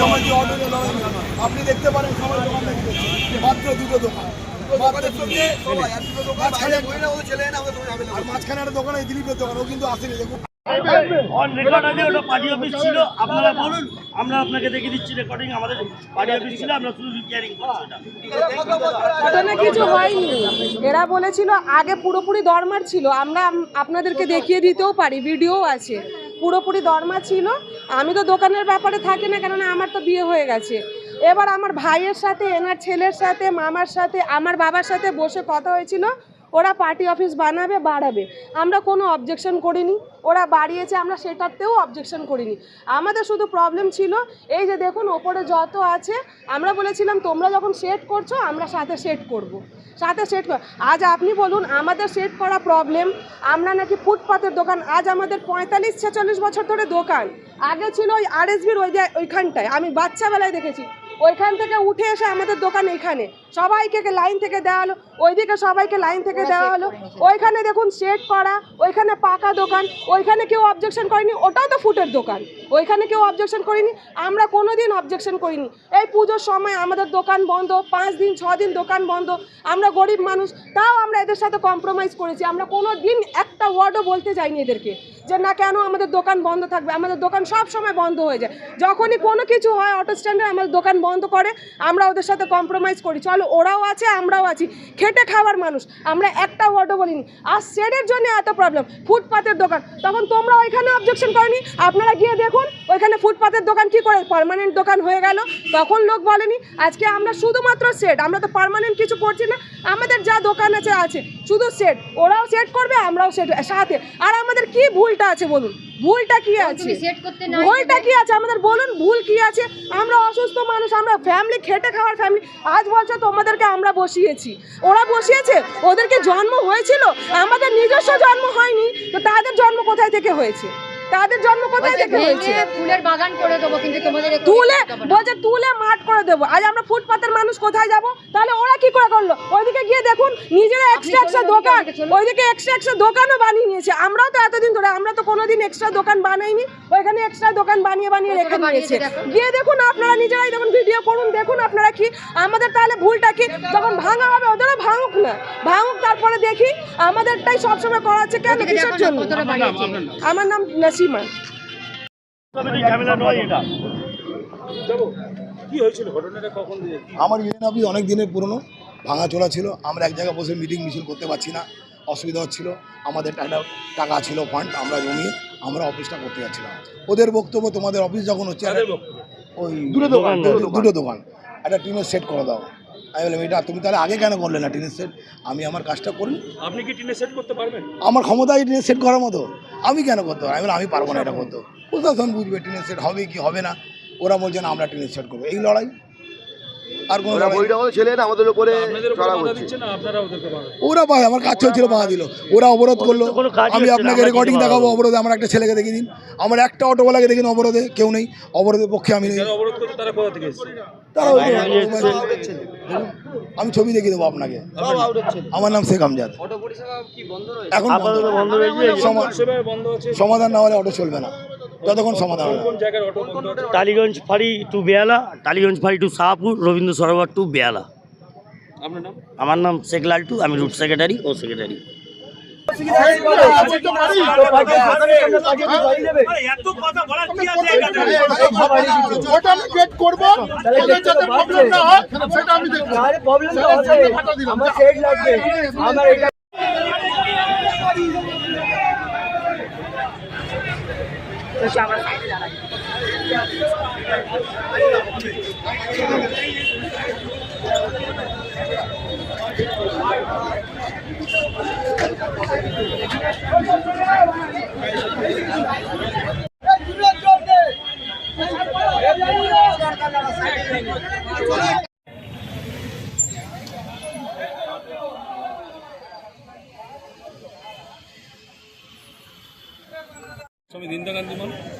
সময় যে অটো লড়াই আপনি দেখতে পারেন সবাই দোকান দেখতে মাত্র দুটো দোকান মাঝখানে একটা দোকান এই দিলীপের দোকান ও কিন্তু আসেনি দেখুন অন রেকর্ড আছে ওটা পার্টি অফিস ছিল আপনারা বলুন আমরা আপনাকে দেখে দিচ্ছি রেকর্ডিং আমাদের পার্টি অফিস ছিল আমরা শুধু রিপেয়ারিং করছি ওখানে কিছু হয়নি এরা বলেছিল আগে পুরোপুরি দরমার ছিল আমরা আপনাদেরকে দেখিয়ে দিতেও পারি ভিডিও আছে পুরোপুরি দরমা ছিল আমি তো দোকানের ব্যাপারে থাকি না কেননা আমার তো বিয়ে হয়ে গেছে এবার আমার ভাইয়ের সাথে এনার ছেলের সাথে মামার সাথে আমার বাবার সাথে বসে কথা হয়েছিল ওরা পার্টি অফিস বাড়াবে আমরা কোনো অবজেকশন করিনি ওরা বাড়িয়েছে আমরা সেটাতেও অবজেকশন করিনি আমাদের শুধু প্রবলেম ছিল এই যে দেখুন ওপরে যত আছে আমরা বলেছিলাম তোমরা যখন সেট করছো আমরা সাথে সেট করব। আজ আপনি বলুন আমাদের সেট করা প্রবলেম আমরা নাকি ফুটপাতের দোকান আজ আমাদের 45-46 বছর ধরে দোকান আগে ছিল ওই আরএসবির ওইখানটায় আমি বাচ্চাবেলায় দেখেছি ওইখান থেকে উঠে এসে আমাদের দোকান এইখানে সবাইকে লাইন থেকে দেওয়া হলো ওইদিকে সবাইকে লাইন থেকে দেওয়া হলো ওইখানে দেখুন সেট করা ওইখানে পাকা দোকান ওইখানে কেউ অবজেকশন করেনি ওটাও তো ফুটের দোকান ওইখানে কেউ অবজেকশন করিনি আমরা কোনো দিন অবজেকশন করিনি এই পুজোর সময় আমাদের দোকান বন্ধ 5 দিন 6 দিন দোকান বন্ধ আমরা গরিব মানুষ তাও আমরা এদের সাথে কম্প্রোমাইজ করেছি আমরা কোনো দিন একটা ওয়ার্ডও বলতে যাইনি এদেরকে যে না কেন আমাদের দোকান বন্ধ থাকবে আমাদের দোকান সব সময় বন্ধ হয়ে যায় যখনই কোনো কিছু হয় অটো স্ট্যান্ডে আমাদের দোকান বন্ধ করে আমরা ওদের সাথে কম্প্রোমাইজ করি চলো ওরাও আছে আমরাও আছি খেটে খাওয়ার মানুষ আমরা একটা ওয়ার্ডও বলিনি আর শেডের জন্য এত প্রবলেম ফুটপাতের দোকান তখন তোমরা ওইখানে অবজেকশন করনি আপনারা গিয়ে দেখুন ওইখানে ফুটপাতের দোকান কি করে পার্মানেন্ট দোকান হয়ে গেল তখন লোক বলেনি আজকে আমরা শুধুমাত্র সেট আমরা তো পার্মানেন্ট কিছু করছি না আমাদের যা দোকান আছে শুধু সেট ওরাও সেট করবে আমরাও সেট সাথে আর আমাদের কি ভুলটা আছে বলুন ভুলটা কি আছে ভুলটা কি আছে আমাদের বলুন ভুল কি আছে আমরা অসুস্থ মানুষ আমরা ফ্যামিলি খেটে খাওয়ার ফ্যামিলি আজ বলছে তোমাদেরকে আমরা বসিয়েছি ওরা বসিয়েছে ওদেরকে জন্ম হয়েছিল আমাদের নিজস্ব জন্ম হয়নি তো তাদের জন্ম কোথায় থেকে হয়েছে তাদের জন্ম কোথায় থেকে হয়েছে ফুলের বাগান করে দেবো কিন্তু তোমাদের তুলে মাঠ করে দেবো আজ আমরা ফুটপাতের মানুষ কোথায় যাব তাহলে ওরা কি করে করলো ওইদিকে গিয়ে দেখুন নিজেরা এক্সট্রা দোকান ওইদিকে এক্সট্রা দোকানও বানিয়ে নিয়েছে আমরাও তো এতদিন ধরে আমরা তো কোনোদিন এক্সট্রা দোকান বানাইনি ওইখানে এক্সট্রা দোকান বানিয়ে রেখে দিয়েছে গিয়ে দেখুন আপনারা নিজেরাই দেখুন ভিডিও করুন দেখুন আপনারা কি আমাদের তাহলে ভুলটা কি যখন ভাঙা হবে ওদেরও ভাঙুক তারপরে দেখি আমাদেরটাই সবসময় করা হচ্ছে কেন কিসের জন্য আমার নাম সীমা আমার ইউনিয়ন অফিস অনেক দিনের পুরনো ভাঙাচোরা ছিল আমরা এক জায়গায় বসে মিটিং মিছিল করতে পারছি না অসুবিধা হচ্ছিল আমাদের একটা টাকা ছিল ফান্ড আমরা জমিয়ে আমরা অফিসটা করতে যাচ্ছিলাম ওদের বক্তব্য তোমাদের অফিস যখন হচ্ছে ওই দুটো দোকান একটা টিনের সেট করে দাও আমি বললাম এটা তুমি তাহলে আগে কেন করলে না টিনের সেট আমি আমার কাজটা করি আপনি কি টিনের সেট করতে পারবেন আমার ক্ষমতা টিনের সেট করার মতো আমি কেন করতে পারবো আমি বললাম আমি পারবো না এটা করতে প্রশাসন বুঝবে টিনের সেট হবে কি হবে না ওরা বলছে না আমরা টিনের সেট করবো এই লড়াই আর কোনো ছেলে না আমাদের উপরে ওরা ভাই আমার কাজ চলছিল বাধা দিল ওরা অবরোধ করলো আমি আপনাকে রেকর্ডিং দেখাবো অবরোধে আমার একটা ছেলেকে দেখিয়ে দিন আমার একটা অটোওয়ালাকে দেখিন অবরোধে কেউ নেই অবরোধের পক্ষে আমি নেই আমি ছবি দেখিয়ে দেবো আপনাকে আমার নাম শেখ আমজাদ এখন সমাধান না হলে অটো চলবে না যতক্ষণ সমাধান টালিগঞ্জ ফাঁড়ি টু বেয়ালা টালিগঞ্জ ফাঁড়ি টু শাহপুর রবীন্দ্র সরোবর টু বেয়ালা আমার নাম শেখ লালটু আমি রুট সেক্রেটারি ও সেক্রেটারি স্বামী দীনদয়াল গান্ধী